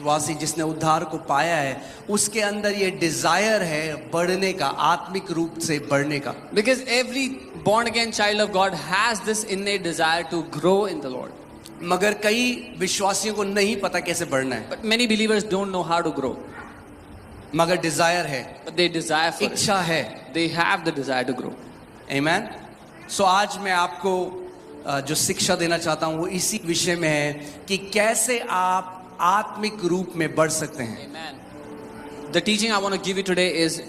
विश्वासी जिसने उद्धार को पाया है उसके अंदर ये डिजायर है बढ़ने का, आत्मिक रूप से बढ़ने का. Because every born again child of God has this innate desire to grow in the Lord. मगर कई विश्वासियों को नहीं पता कैसे बढ़ना है. But many believers don't know how to grow. मगर डिजायर है, But they desire for it. इच्छा है. They have the desire to grow. आमेन. सो आज मैं आपको जो शिक्षा देना चाहता हूँ वो इसी विषय में है कि कैसे आप आत्मिक रूप में बढ़ सकते हैं. Amen. The teaching I want to give you today is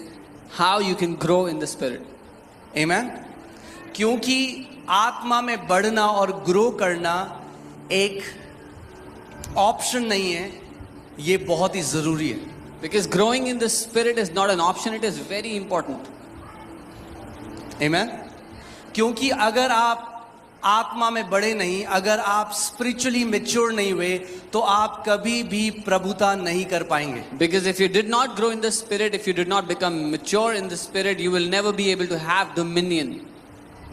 how you can grow in the Spirit. आमेन. क्योंकि आत्मा में बढ़ना और ग्रो करना एक ऑप्शन नहीं है, ये बहुत ही जरूरी है. Because growing in the Spirit is not an option, it is very important. आमेन. क्योंकि अगर आप आत्मा में बढ़े नहीं, अगर आप स्पिरिचुअली मैच्योर नहीं हुए तो आप कभी भी प्रभुता नहीं कर पाएंगे. Because if you did not grow in the Spirit, if you did not become mature in the Spirit, you will never be able to have dominion.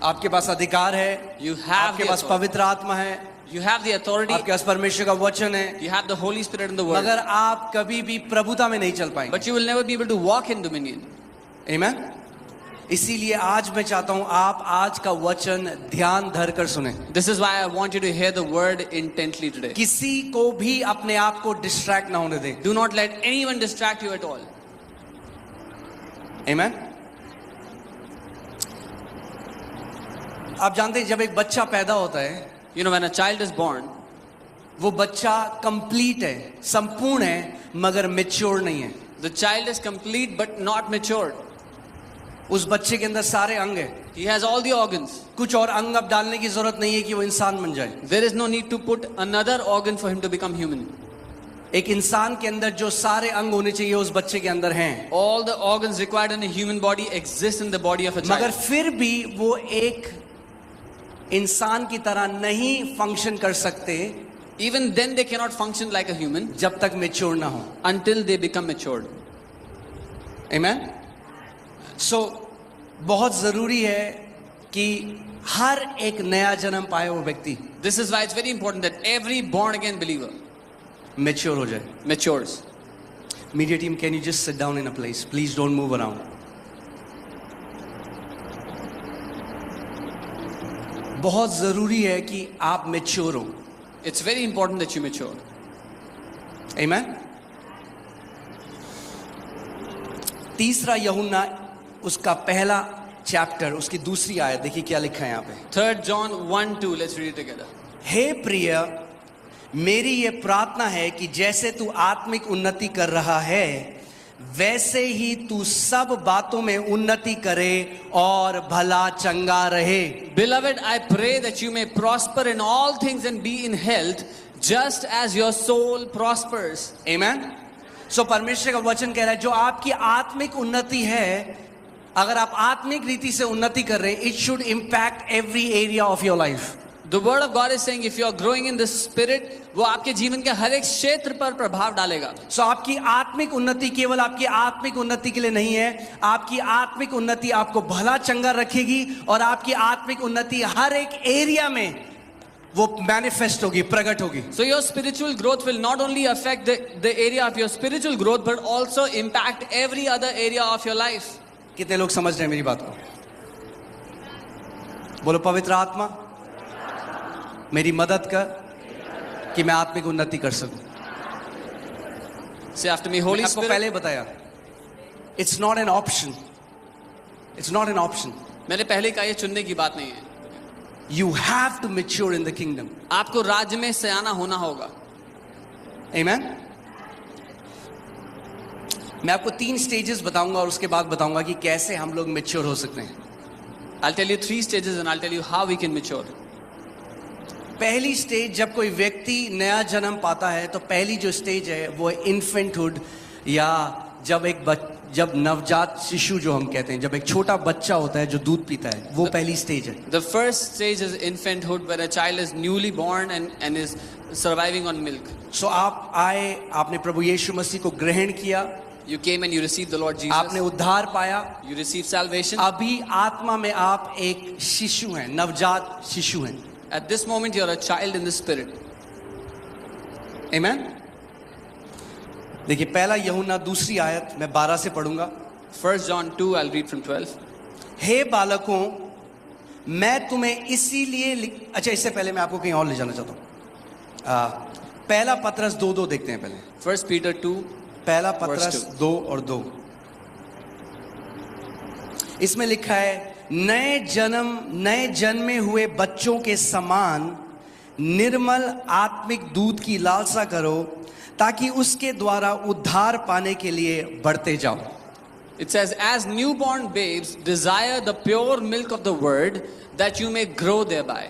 आपके पास अधिकार है, You have आपके the पास authority. पवित्र आत्मा है, You have the authority. आपके पास परमेश्वर का वचन है, You have the Holy Spirit in the Word. मगर आप कभी भी प्रभुता में नहीं चल पाएंगे. But you will never be able to walk in dominion. आमेन. इसीलिए आज मैं चाहता हूं आप आज का वचन ध्यान धर कर सुने. This is why I want you to hear the Word intently today. किसी को भी अपने आप को डिस्ट्रैक्ट ना होने दें. Do not let anyone distract you at all. आमेन. आप जानते हैं जब एक बच्चा पैदा होता है, You know, when a child is born, वो बच्चा कंप्लीट है, संपूर्ण है, मगर मैच्योर नहीं है. the child is complete but not matured. उस बच्चे के अंदर सारे अंग है. He has all the organs. कुछ और अंग अब डालने की जरूरत नहीं है कि वो इंसान बन जाए. There is no need to put another organ for him to become human. एक इंसान के अंदर जो सारे अंग होने चाहिए उस बच्चे के अंदर हैं. All the organs required in a human body exist in the body of a मगर child. फिर भी वो एक इंसान की तरह नहीं फंक्शन कर सकते Even then they cannot function like a human जब तक मैच्योर ना हो. until they become matured. आमेन. सो बहुत जरूरी है कि हर एक नया जन्म पाए वो व्यक्ति This is why it's very important that every born again believer mature हो जाए. matures. Media team, can you just sit down in a place please, don't move around. बहुत जरूरी है कि आप मैच्योर हो. It's very important that you mature. आमेन. तीसरा यूहन्ना उसका पहला चैप्टर उसकी दूसरी आयत देखिए क्या लिखा है यहाँ पे. 3 John 1:2. Let's read it together. हे प्रिय, मेरी ये प्रार्थना है कि जैसे तू आत्मिक उन्नति कर रहा है वैसे ही तू सब बातों में उन्नति करे और भला चंगा रहे. Beloved, I pray that you may prosper in all things and be in health, just as your soul prospers. आमेन. सो परमेश्वर का वचन कह रहा है जो आपकी आत्मिक उन्नति है, अगर आप आत्मिक रीति से उन्नति कर रहे हैं, it should impact every area of your life. The word of God is saying if you are growing in the Spirit, वो आपके जीवन के हर एक क्षेत्र पर प्रभाव डालेगा. सो आपकी आत्मिक उन्नति केवल आपकी आत्मिक उन्नति के लिए नहीं है, आपकी आत्मिक उन्नति आपको भला चंगा रखेगी और आपकी आत्मिक उन्नति हर एक एरिया में वो मैनिफेस्ट होगी, प्रकट होगी. So your spiritual growth will not only affect the area of your spiritual growth but also impact every other area of your life. कितने लोग समझ रहे हैं मेरी बात को? बोलो, पवित्र आत्मा मेरी मदद कर कि मैं आत्मिक उन्नति कर सकूं. Say after me, Holy मैंने आपको Spirit. पहले बताया, it's not an option. It's not an option. मैंने पहले कहा ये चुनने की बात नहीं है. You have to mature in the kingdom. आपको राज्य में सयाना होना होगा. आमेन. मैं आपको 3 स्टेजेस बताऊंगा और उसके बाद बताऊंगा कि कैसे हम लोग मैच्योर हो सकते हैं. I'll tell you 3 stages and I'll tell you how we can mature. पहली स्टेज, जब कोई व्यक्ति नया जन्म पाता है तो पहली जो स्टेज है वो इन्फेंटहुड, या जब नवजात शिशु जो हम कहते हैं, जब एक छोटा बच्चा होता है जो दूध पीता है, वो पहली स्टेज है. The first stage is infanthood, where a child is newly born and is surviving on milk. सो आप आए, आपने प्रभु यीशु मसीह को ग्रहण किया, You came and you received the Lord Jesus. आपने उद्धार पाया, You received salvation. अभी आत्मा में आप एक शिशु हैं, नवजात शिशु हैं. At this moment, you're a child in the Spirit. आमेन. देखिए पहला यूहन्ना दूसरी आयत मैं 12 से पढ़ूंगा। 1 John 2, I'll read from 12. हे बालकों, मैं तुम्हें इसीलिए अच्छा, इससे पहले मैं आपको कहीं और ले जाना चाहता हूं। पहला पतरस 2:2 देखते हैं पहले। 1 Peter 2. पहला पतरस Verse 2 और 2, इसमें लिखा है, नए जन्मे हुए बच्चों के समान निर्मल आत्मिक दूध की लालसा करो, ताकि उसके द्वारा उद्धार पाने के लिए बढ़ते जाओ। It says, as newborn babes, desire the pure milk of the word, that you may grow thereby.